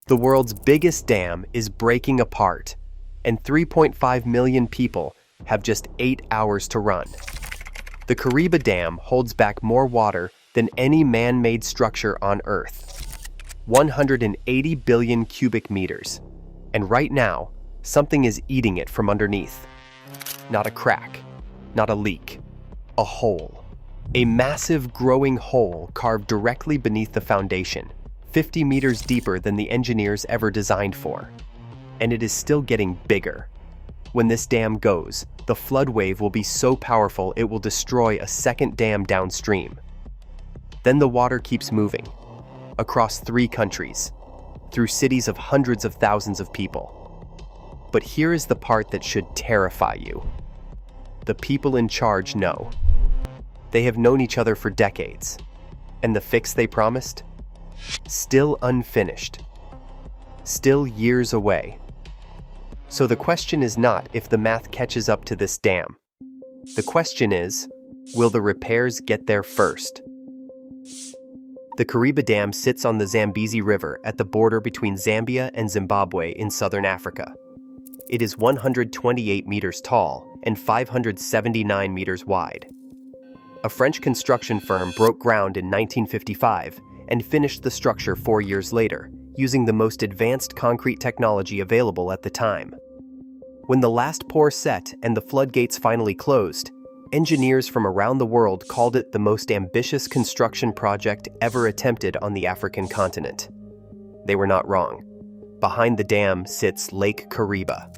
The world's biggest dam is breaking apart, and 3.5 million people have just 8 hours to run. The Kariba Dam holds back more water than any man-made structure on Earth. 180 billion cubic meters. And right now, something is eating it from underneath. Not a crack, not a leak, a hole. A massive growing hole carved directly beneath the foundation, 50 meters deeper than the engineers ever designed for. And it is still getting bigger. When this dam goes, the flood wave will be so powerful it will destroy a second dam downstream. Then the water keeps moving, across 3 countries, through cities of hundreds of thousands of people. But here is the part that should terrify you. The people in charge know. They have known each other for decades. And the fix they promised? Still unfinished. Still years away. So the question is not if the math catches up to this dam. The question is, will the repairs get there first? The Kariba Dam sits on the Zambezi River at the border between Zambia and Zimbabwe in southern Africa. It is 128 meters tall and 579 meters wide. A French construction firm broke ground in 1955 and finished the structure 4 years later, using the most advanced concrete technology available at the time. When the last pour set and the floodgates finally closed, engineers from around the world called it the most ambitious construction project ever attempted on the African continent. They were not wrong. Behind the dam sits Lake Kariba,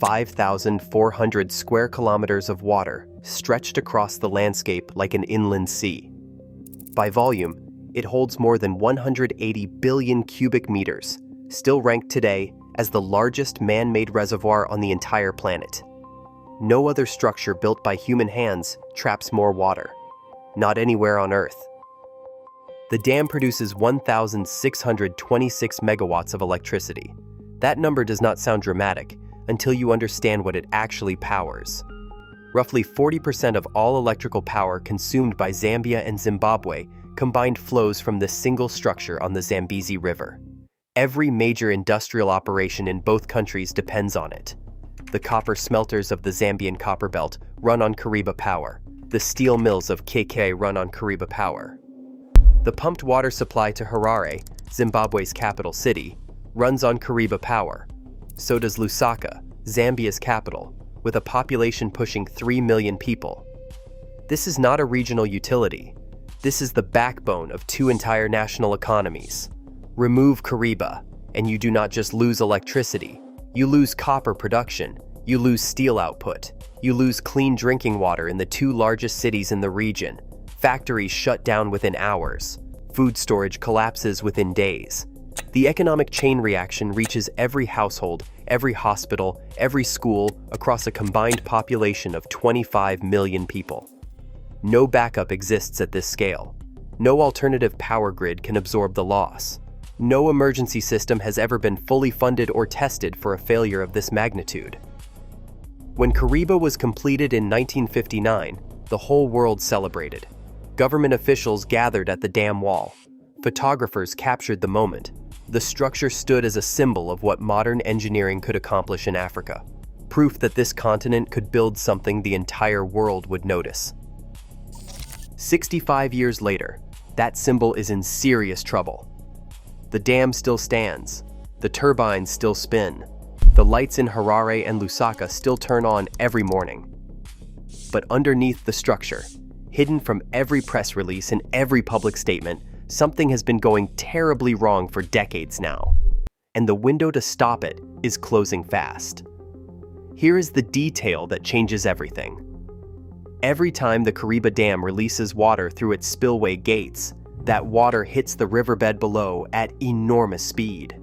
5,400 square kilometers of water stretched across the landscape like an inland sea. By volume, it holds more than 180 billion cubic meters, still ranked today as the largest man-made reservoir on the entire planet. No other structure built by human hands traps more water. Not anywhere on Earth. The dam produces 1,626 megawatts of electricity. That number does not sound dramatic until you understand what it actually powers. Roughly 40% of all electrical power consumed by Zambia and Zimbabwe combined flows from this single structure on the Zambezi River. Every major industrial operation in both countries depends on it. The copper smelters of the Zambian copper belt run on Kariba power. The steel mills of KK run on Kariba power. The pumped water supply to Harare, Zimbabwe's capital city, runs on Kariba power. So does Lusaka, Zambia's capital, with a population pushing 3 million people. This is not a regional utility. This is the backbone of 2 entire national economies. Remove Kariba, and you do not just lose electricity. You lose copper production. You lose steel output. You lose clean drinking water in the 2 largest cities in the region. Factories shut down within hours. Food storage collapses within days. The economic chain reaction reaches every household, every hospital, every school across a combined population of 25 million people. No backup exists at this scale. No alternative power grid can absorb the loss. No emergency system has ever been fully funded or tested for a failure of this magnitude. When Kariba was completed in 1959, the whole world celebrated. Government officials gathered at the dam wall. Photographers captured the moment. The structure stood as a symbol of what modern engineering could accomplish in Africa. Proof that this continent could build something the entire world would notice. 65 years later, that symbol is in serious trouble. The dam still stands. The turbines still spin. The lights in Harare and Lusaka still turn on every morning. But underneath the structure, hidden from every press release and every public statement, something has been going terribly wrong for decades now. And the window to stop it is closing fast. Here is the detail that changes everything. Every time the Kariba Dam releases water through its spillway gates, that water hits the riverbed below at enormous speed.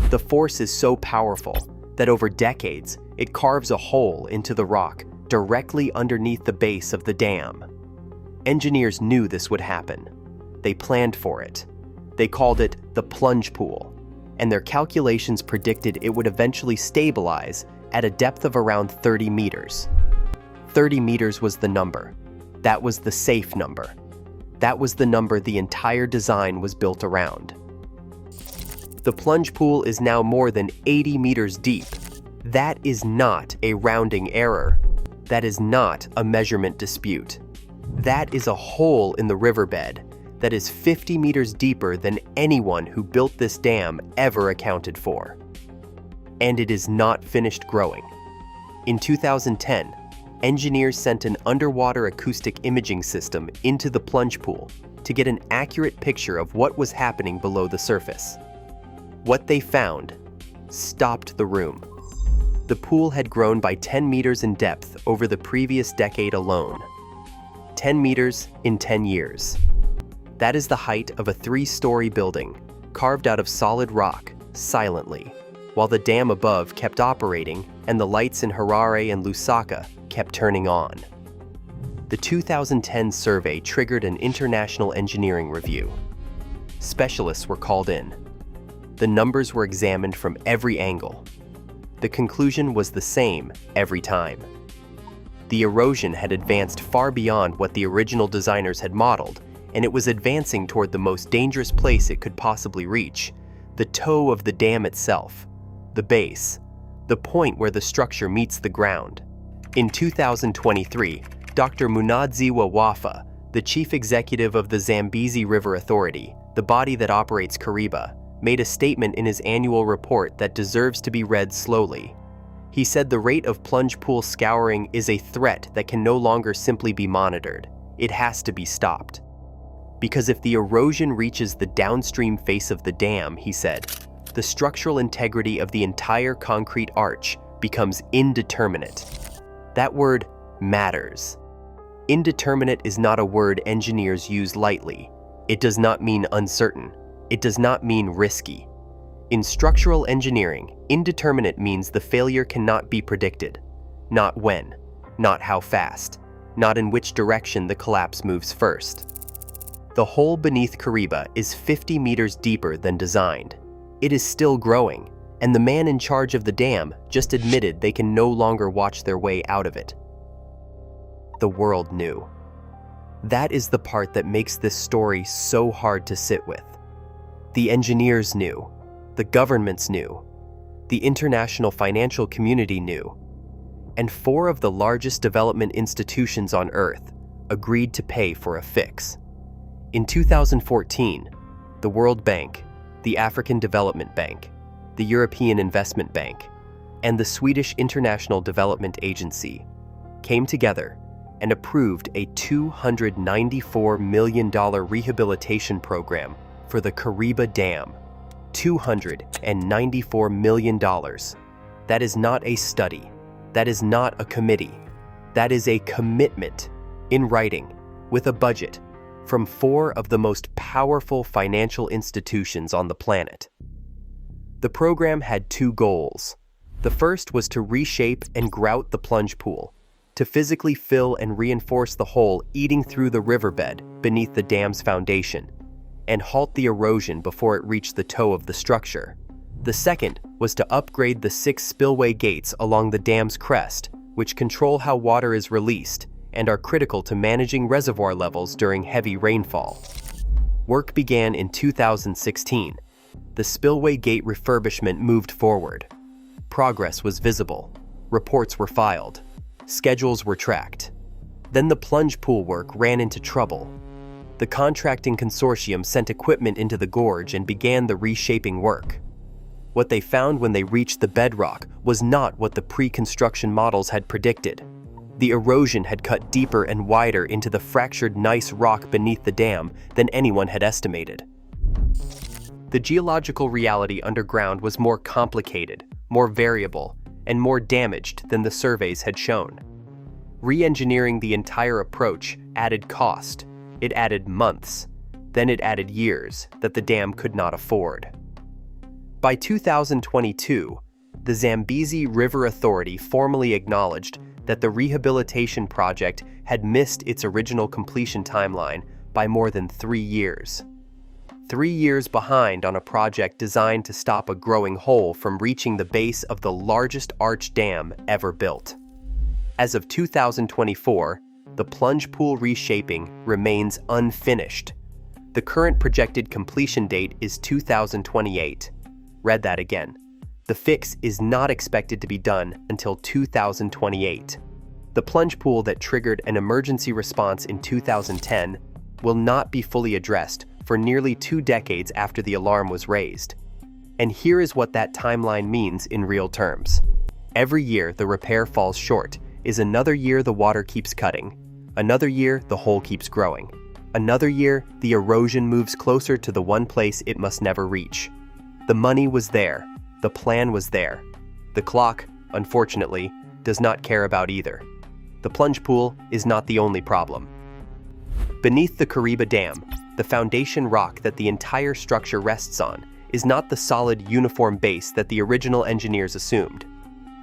The force is so powerful that over decades, it carves a hole into the rock directly underneath the base of the dam. Engineers knew this would happen. They planned for it. They called it the plunge pool, and their calculations predicted it would eventually stabilize at a depth of around 30 meters. 30 meters was the number. That was the safe number. That was the number the entire design was built around. The plunge pool is now more than 80 meters deep. That is not a rounding error. That is not a measurement dispute. That is a hole in the riverbed that is 50 meters deeper than anyone who built this dam ever accounted for. And it is not finished growing. In 2010, engineers sent an underwater acoustic imaging system into the plunge pool to get an accurate picture of what was happening below the surface. What they found stopped the room. The pool had grown by 10 meters in depth over the previous decade alone. 10 meters in 10 years. That is the height of a 3-story building, carved out of solid rock, silently, while the dam above kept operating and the lights in Harare and Lusaka kept turning on. The 2010 survey triggered an international engineering review. Specialists were called in. The numbers were examined from every angle. The conclusion was the same every time. The erosion had advanced far beyond what the original designers had modeled, and it was advancing toward the most dangerous place it could possibly reach, the toe of the dam itself, the base, the point where the structure meets the ground. In 2023, Dr. Munadziwa Wafa, the chief executive of the Zambezi River Authority, the body that operates Kariba, made a statement in his annual report that deserves to be read slowly. He said the rate of plunge pool scouring is a threat that can no longer simply be monitored. It has to be stopped. Because if the erosion reaches the downstream face of the dam, he said, the structural integrity of the entire concrete arch becomes indeterminate. That word matters. Indeterminate is not a word engineers use lightly. It does not mean uncertain. It does not mean risky. In structural engineering, indeterminate means the failure cannot be predicted. Not when, not how fast, not in which direction the collapse moves first. The hole beneath Kariba is 50 meters deeper than designed. It is still growing, and the man in charge of the dam just admitted they can no longer watch their way out of it. The world knew. That is the part that makes this story so hard to sit with. The engineers knew. The governments knew. The international financial community knew. And 4 of the largest development institutions on Earth agreed to pay for a fix. In 2014, the World Bank, the African Development Bank, the European Investment Bank, and the Swedish International Development Agency came together and approved a $294 million rehabilitation program for the Kariba Dam. $294 million. That is not a study. That is not a committee. That is a commitment, in writing, with a budget, from 4 of the most powerful financial institutions on the planet. The program had 2 goals. The first was to reshape and grout the plunge pool, to physically fill and reinforce the hole eating through the riverbed beneath the dam's foundation, and halt the erosion before it reached the toe of the structure. The second was to upgrade the 6 spillway gates along the dam's crest, which control how water is released and are critical to managing reservoir levels during heavy rainfall. Work began in 2016. The spillway gate refurbishment moved forward. Progress was visible. Reports were filed. Schedules were tracked. Then the plunge pool work ran into trouble. The contracting consortium sent equipment into the gorge and began the reshaping work. What they found when they reached the bedrock was not what the pre-construction models had predicted. The erosion had cut deeper and wider into the fractured gneiss rock beneath the dam than anyone had estimated. The geological reality underground was more complicated, more variable, and more damaged than the surveys had shown. Re-engineering the entire approach added cost. It added months. Then it added years that the dam could not afford. By 2022, the Zambezi River Authority formally acknowledged that the rehabilitation project had missed its original completion timeline by more than 3 years. 3 years behind on a project designed to stop a growing hole from reaching the base of the largest arch dam ever built. As of 2024, the plunge pool reshaping remains unfinished. The current projected completion date is 2028. Read that again. The fix is not expected to be done until 2028. The plunge pool that triggered an emergency response in 2010 will not be fully addressed for nearly 2 decades after the alarm was raised. And here is what that timeline means in real terms. Every year the repair falls short is another year the water keeps cutting. Another year the hole keeps growing. Another year the erosion moves closer to the one place it must never reach. The money was there. The plan was there. The clock, unfortunately, does not care about either. The plunge pool is not the only problem. Beneath the Kariba Dam, the foundation rock that the entire structure rests on is not the solid, uniform base that the original engineers assumed.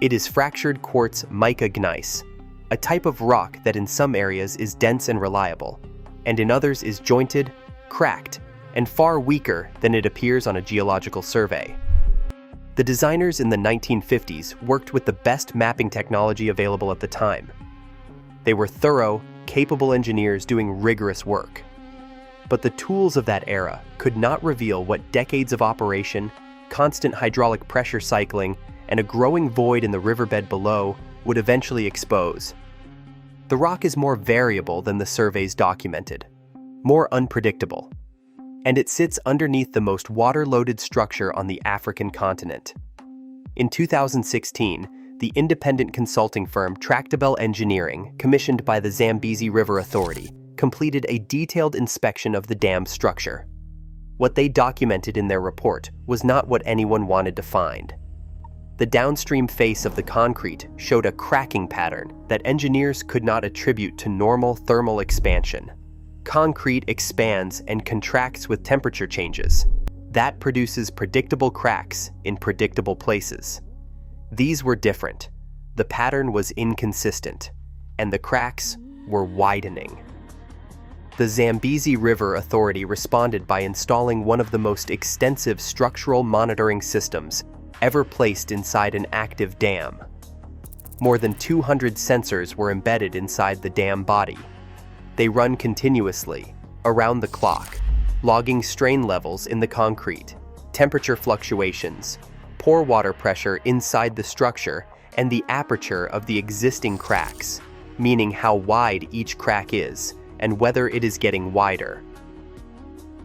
It is fractured quartz mica gneiss, a type of rock that in some areas is dense and reliable, and in others is jointed, cracked, and far weaker than it appears on a geological survey. The designers in the 1950s worked with the best mapping technology available at the time. They were thorough, capable engineers doing rigorous work. But the tools of that era could not reveal what decades of operation, constant hydraulic pressure cycling, and a growing void in the riverbed below would eventually expose. The rock is more variable than the surveys documented, more unpredictable, and it sits underneath the most water-loaded structure on the African continent. In 2016, the independent consulting firm Tractable Engineering, commissioned by the Zambezi River Authority, completed a detailed inspection of the dam structure. What they documented in their report was not what anyone wanted to find. The downstream face of the concrete showed a cracking pattern that engineers could not attribute to normal thermal expansion. Concrete expands and contracts with temperature changes. That produces predictable cracks in predictable places. These were different. The pattern was inconsistent, and the cracks were widening. The Zambezi River Authority responded by installing one of the most extensive structural monitoring systems ever placed inside an active dam. More than 200 sensors were embedded inside the dam body. They run continuously, around the clock, logging strain levels in the concrete, temperature fluctuations, pore water pressure inside the structure, and the aperture of the existing cracks, meaning how wide each crack is and whether it is getting wider.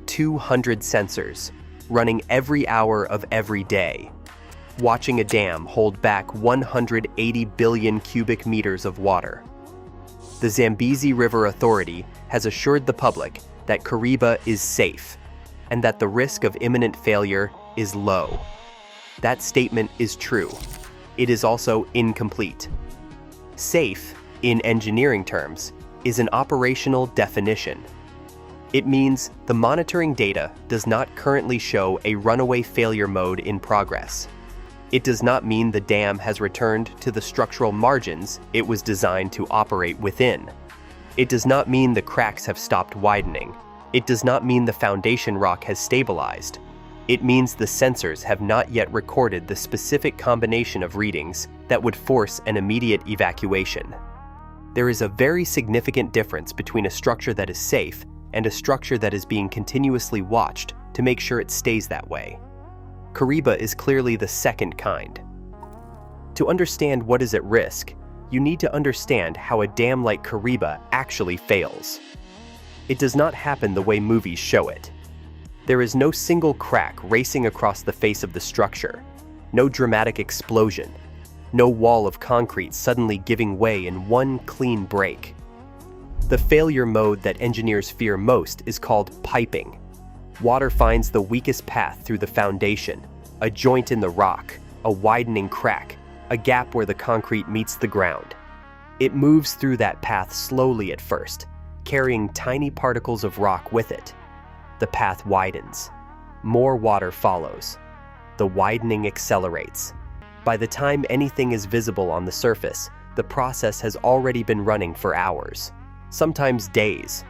200 sensors, running every hour of every day, watching a dam hold back 180 billion cubic meters of water. The Zambezi River Authority has assured the public that Kariba is safe and that the risk of imminent failure is low. That statement is true. It is also incomplete. Safe, in engineering terms, is an operational definition. It means the monitoring data does not currently show a runaway failure mode in progress. It does not mean the dam has returned to the structural margins it was designed to operate within. It does not mean the cracks have stopped widening. It does not mean the foundation rock has stabilized. It means the sensors have not yet recorded the specific combination of readings that would force an immediate evacuation. There is a very significant difference between a structure that is safe and a structure that is being continuously watched to make sure it stays that way. Kariba is clearly the second kind. To understand what is at risk, you need to understand how a dam like Kariba actually fails. It does not happen the way movies show it. There is no single crack racing across the face of the structure, no dramatic explosion, no wall of concrete suddenly giving way in one clean break. The failure mode that engineers fear most is called piping. Water finds the weakest path through the foundation, a joint in the rock, a widening crack, a gap where the concrete meets the ground. It moves through that path slowly at first, carrying tiny particles of rock with it. The path widens. More water follows. The widening accelerates. By the time anything is visible on the surface, the process has already been running for hours, sometimes days.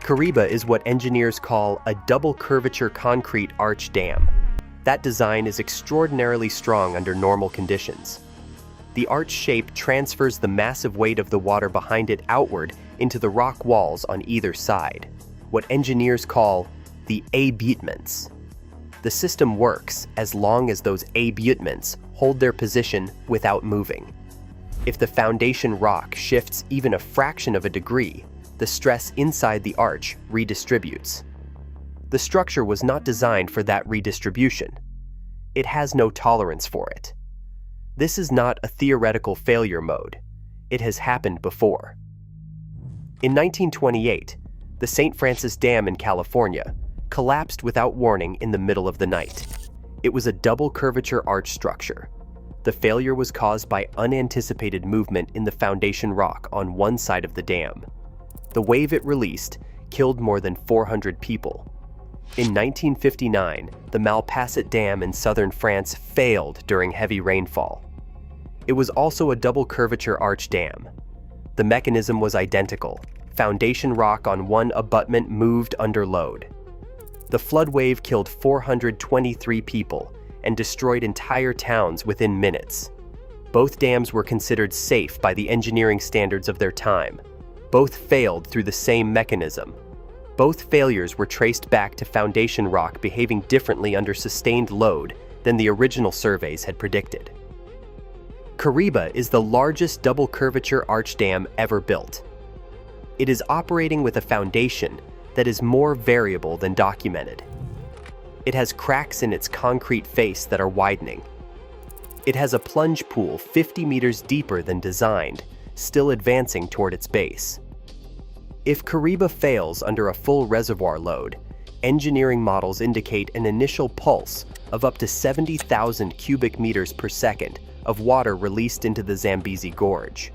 Kariba is what engineers call a double curvature concrete arch dam. That design is extraordinarily strong under normal conditions. The arch shape transfers the massive weight of the water behind it outward into the rock walls on either side, what engineers call the abatements. The system works as long as those abutments hold their position without moving. If the foundation rock shifts even a fraction of a degree, the stress inside the arch redistributes. The structure was not designed for that redistribution. It has no tolerance for it. This is not a theoretical failure mode. It has happened before. In 1928, the St. Francis Dam in California collapsed without warning in the middle of the night. It was a double curvature arch structure. The failure was caused by unanticipated movement in the foundation rock on one side of the dam. The wave it released killed more than 400 people. In 1959, the Malpasset Dam in southern France failed during heavy rainfall. It was also a double curvature arch dam. The mechanism was identical. Foundation rock on one abutment moved under load. The flood wave killed 423 people and destroyed entire towns within minutes. Both dams were considered safe by the engineering standards of their time. Both failed through the same mechanism. Both failures were traced back to foundation rock behaving differently under sustained load than the original surveys had predicted. Kariba is the largest double curvature arch dam ever built. It is operating with a foundation that is more variable than documented. It has cracks in its concrete face that are widening. It has a plunge pool 50 meters deeper than designed, still advancing toward its base. If Kariba fails under a full reservoir load, engineering models indicate an initial pulse of up to 70,000 cubic meters per second of water released into the Zambezi Gorge.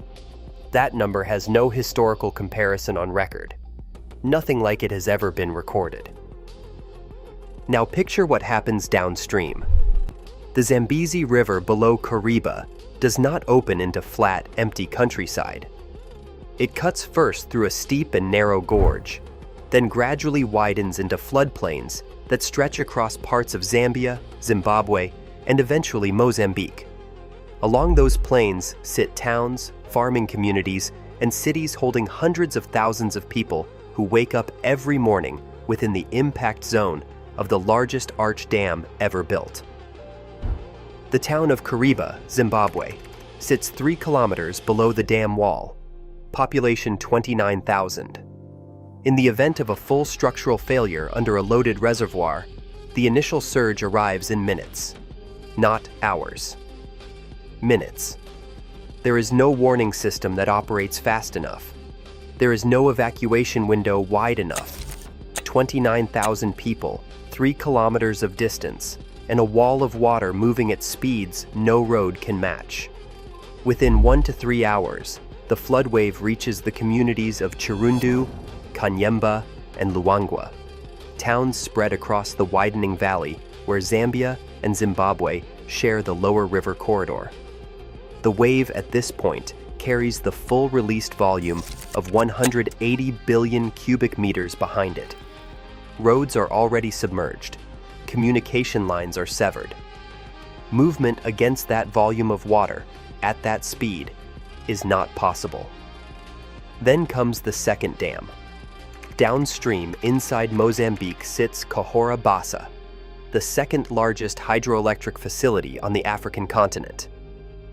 That number has no historical comparison on record. Nothing like it has ever been recorded. Now picture what happens downstream. The Zambezi River below Kariba does not open into flat, empty countryside. It cuts first through a steep and narrow gorge, then gradually widens into floodplains that stretch across parts of Zambia, Zimbabwe, and eventually Mozambique. Along those plains sit towns, farming communities, and cities holding hundreds of thousands of people who wake up every morning within the impact zone of the largest arch dam ever built. The town of Kariba, Zimbabwe, sits 3 kilometers below the dam wall, population 29,000. In the event of a full structural failure under a loaded reservoir, the initial surge arrives in minutes, not hours. Minutes. There is no warning system that operates fast enough. There is no evacuation window wide enough. 29,000 people, 3 kilometers of distance, and a wall of water moving at speeds no road can match. Within 1 to 3 hours, the flood wave reaches the communities of Chirundu, Kanyemba, and Luangwa, towns spread across the widening valley where Zambia and Zimbabwe share the lower river corridor. The wave at this point carries the full released volume of 180 billion cubic meters behind it. Roads are already submerged. Communication lines are severed. Movement against that volume of water, at that speed, is not possible. Then comes the second dam. Downstream inside Mozambique sits Cahora Bassa, the second largest hydroelectric facility on the African continent.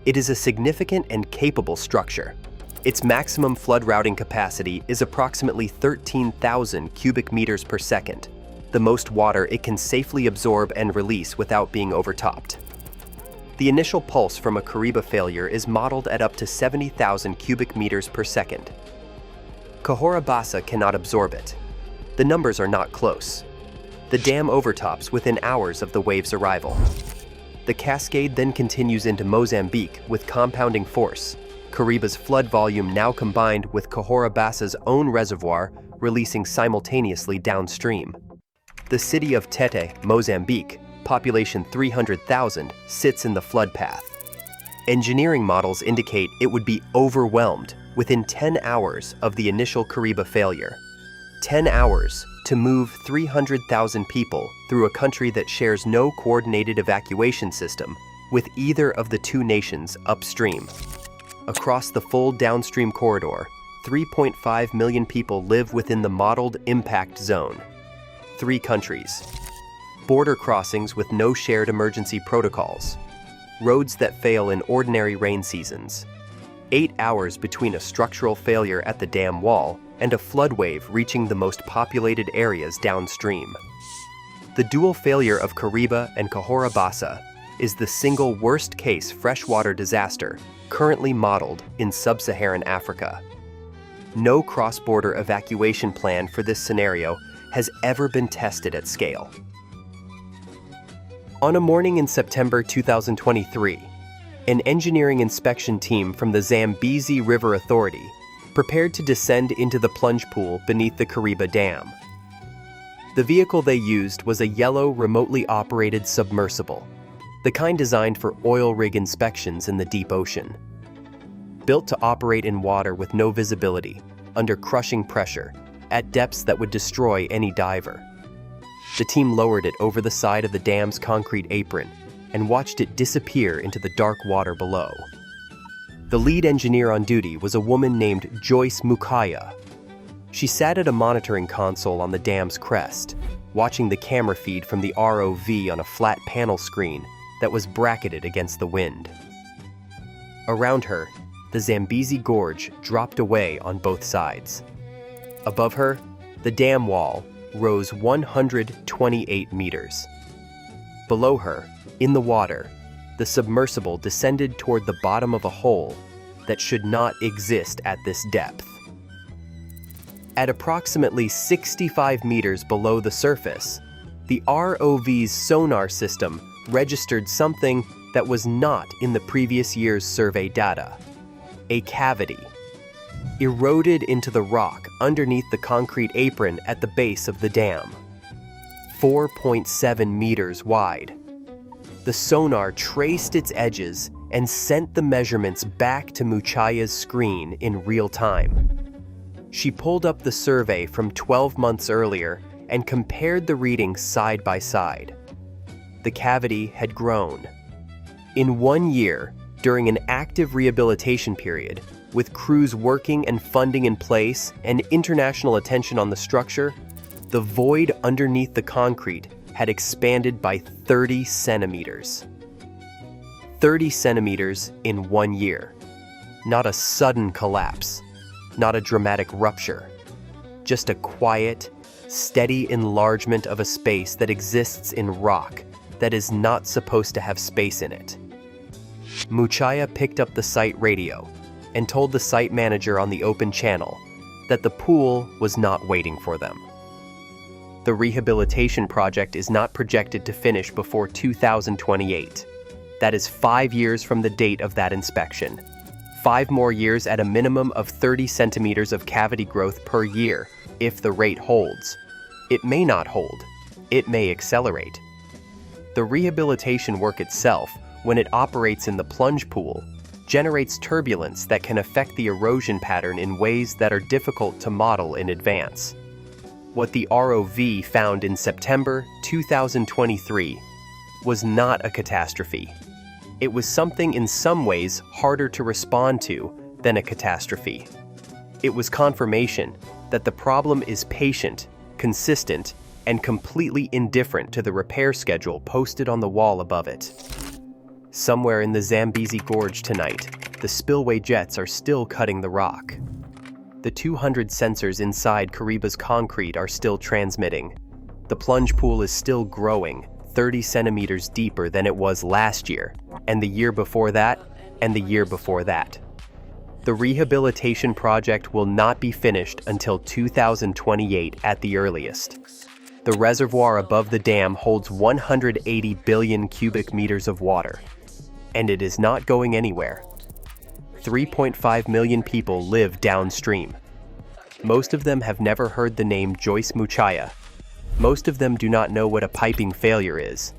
It is a significant and capable structure. Its maximum flood routing capacity is approximately 13,000 cubic meters per second, the most water it can safely absorb and release without being overtopped. The initial pulse from a Kariba failure is modeled at up to 70,000 cubic meters per second. Cahora Bassa cannot absorb it. The numbers are not close. The dam overtops within hours of the wave's arrival. The cascade then continues into Mozambique with compounding force, Kariba's flood volume now combined with Cahora Bassa's own reservoir releasing simultaneously downstream. The city of Tete, Mozambique, population 300,000, sits in the flood path. Engineering models indicate it would be overwhelmed within 10 hours of the initial Kariba failure. 10 hours to move 300,000 people through a country that shares no coordinated evacuation system with either of the two nations upstream. Across the full downstream corridor, 3.5 million people live within the modeled impact zone. 3 countries. border crossings with no shared emergency protocols, roads that fail in ordinary rain seasons, 8 hours between a structural failure at the dam wall and a flood wave reaching the most populated areas downstream. The dual failure of Kariba and Kahorabasa is the single worst-case freshwater disaster currently modeled in sub-Saharan Africa. No cross-border evacuation plan for this scenario has ever been tested at scale. On a morning in September 2023, an engineering inspection team from the Zambezi River Authority prepared to descend into the plunge pool beneath the Kariba Dam. The vehicle they used was a yellow, remotely operated submersible, the kind designed for oil rig inspections in the deep ocean. Built to operate in water with no visibility, under crushing pressure, at depths that would destroy any diver. The team lowered it over the side of the dam's concrete apron and watched it disappear into the dark water below. The lead engineer on duty was a woman named Joyce Mukaya. She sat at a monitoring console on the dam's crest, watching the camera feed from the ROV on a flat panel screen that was bracketed against the wind. Around her, the Zambezi Gorge dropped away on both sides. Above her, the dam wall rose 128 meters. Below her, in the water, the submersible descended toward the bottom of a hole that should not exist at this depth. At approximately 65 meters below the surface, the ROV's sonar system registered something that was not in the previous year's survey data: a cavity, eroded into the rock underneath the concrete apron at the base of the dam, 4.7 meters wide. The sonar traced its edges and sent the measurements back to Muchaya's screen in real time. She pulled up the survey from 12 months earlier and compared the readings side by side. The cavity had grown. In 1 year, during an active rehabilitation period, with crews working and funding in place and international attention on the structure, the void underneath the concrete had expanded by 30 centimeters. 30 centimeters in 1 year. Not a sudden collapse, not a dramatic rupture, just a quiet, steady enlargement of a space that exists in rock that is not supposed to have space in it. Muchaya picked up the site radio and told the site manager on the open channel that the pool was not waiting for them. The rehabilitation project is not projected to finish before 2028. That is 5 years from the date of that inspection. 5 more years at a minimum of 30 centimeters of cavity growth per year, if the rate holds. It may not hold. It may accelerate. The rehabilitation work itself, when it operates in the plunge pool, generates turbulence that can affect the erosion pattern in ways that are difficult to model in advance. What the ROV found in September 2023 was not a catastrophe. It was something in some ways harder to respond to than a catastrophe. It was confirmation that the problem is patient, consistent, and completely indifferent to the repair schedule posted on the wall above it. Somewhere in the Zambezi Gorge tonight, the spillway jets are still cutting the rock. The 200 sensors inside Kariba's concrete are still transmitting. The plunge pool is still growing, 30 centimeters deeper than it was last year, and the year before that, and the year before that. The rehabilitation project will not be finished until 2028 at the earliest. The reservoir above the dam holds 180 billion cubic meters of water, and it is not going anywhere. 3.5 million people live downstream. Most of them have never heard the name Joyce Muchaya. Most of them do not know what a piping failure is.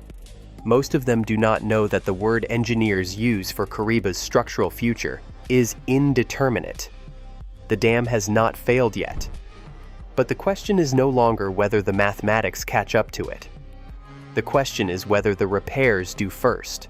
Most of them do not know that the word engineers use for Kariba's structural future is indeterminate. The dam has not failed yet. But the question is no longer whether the mathematics catch up to it. The question is whether the repairs do first.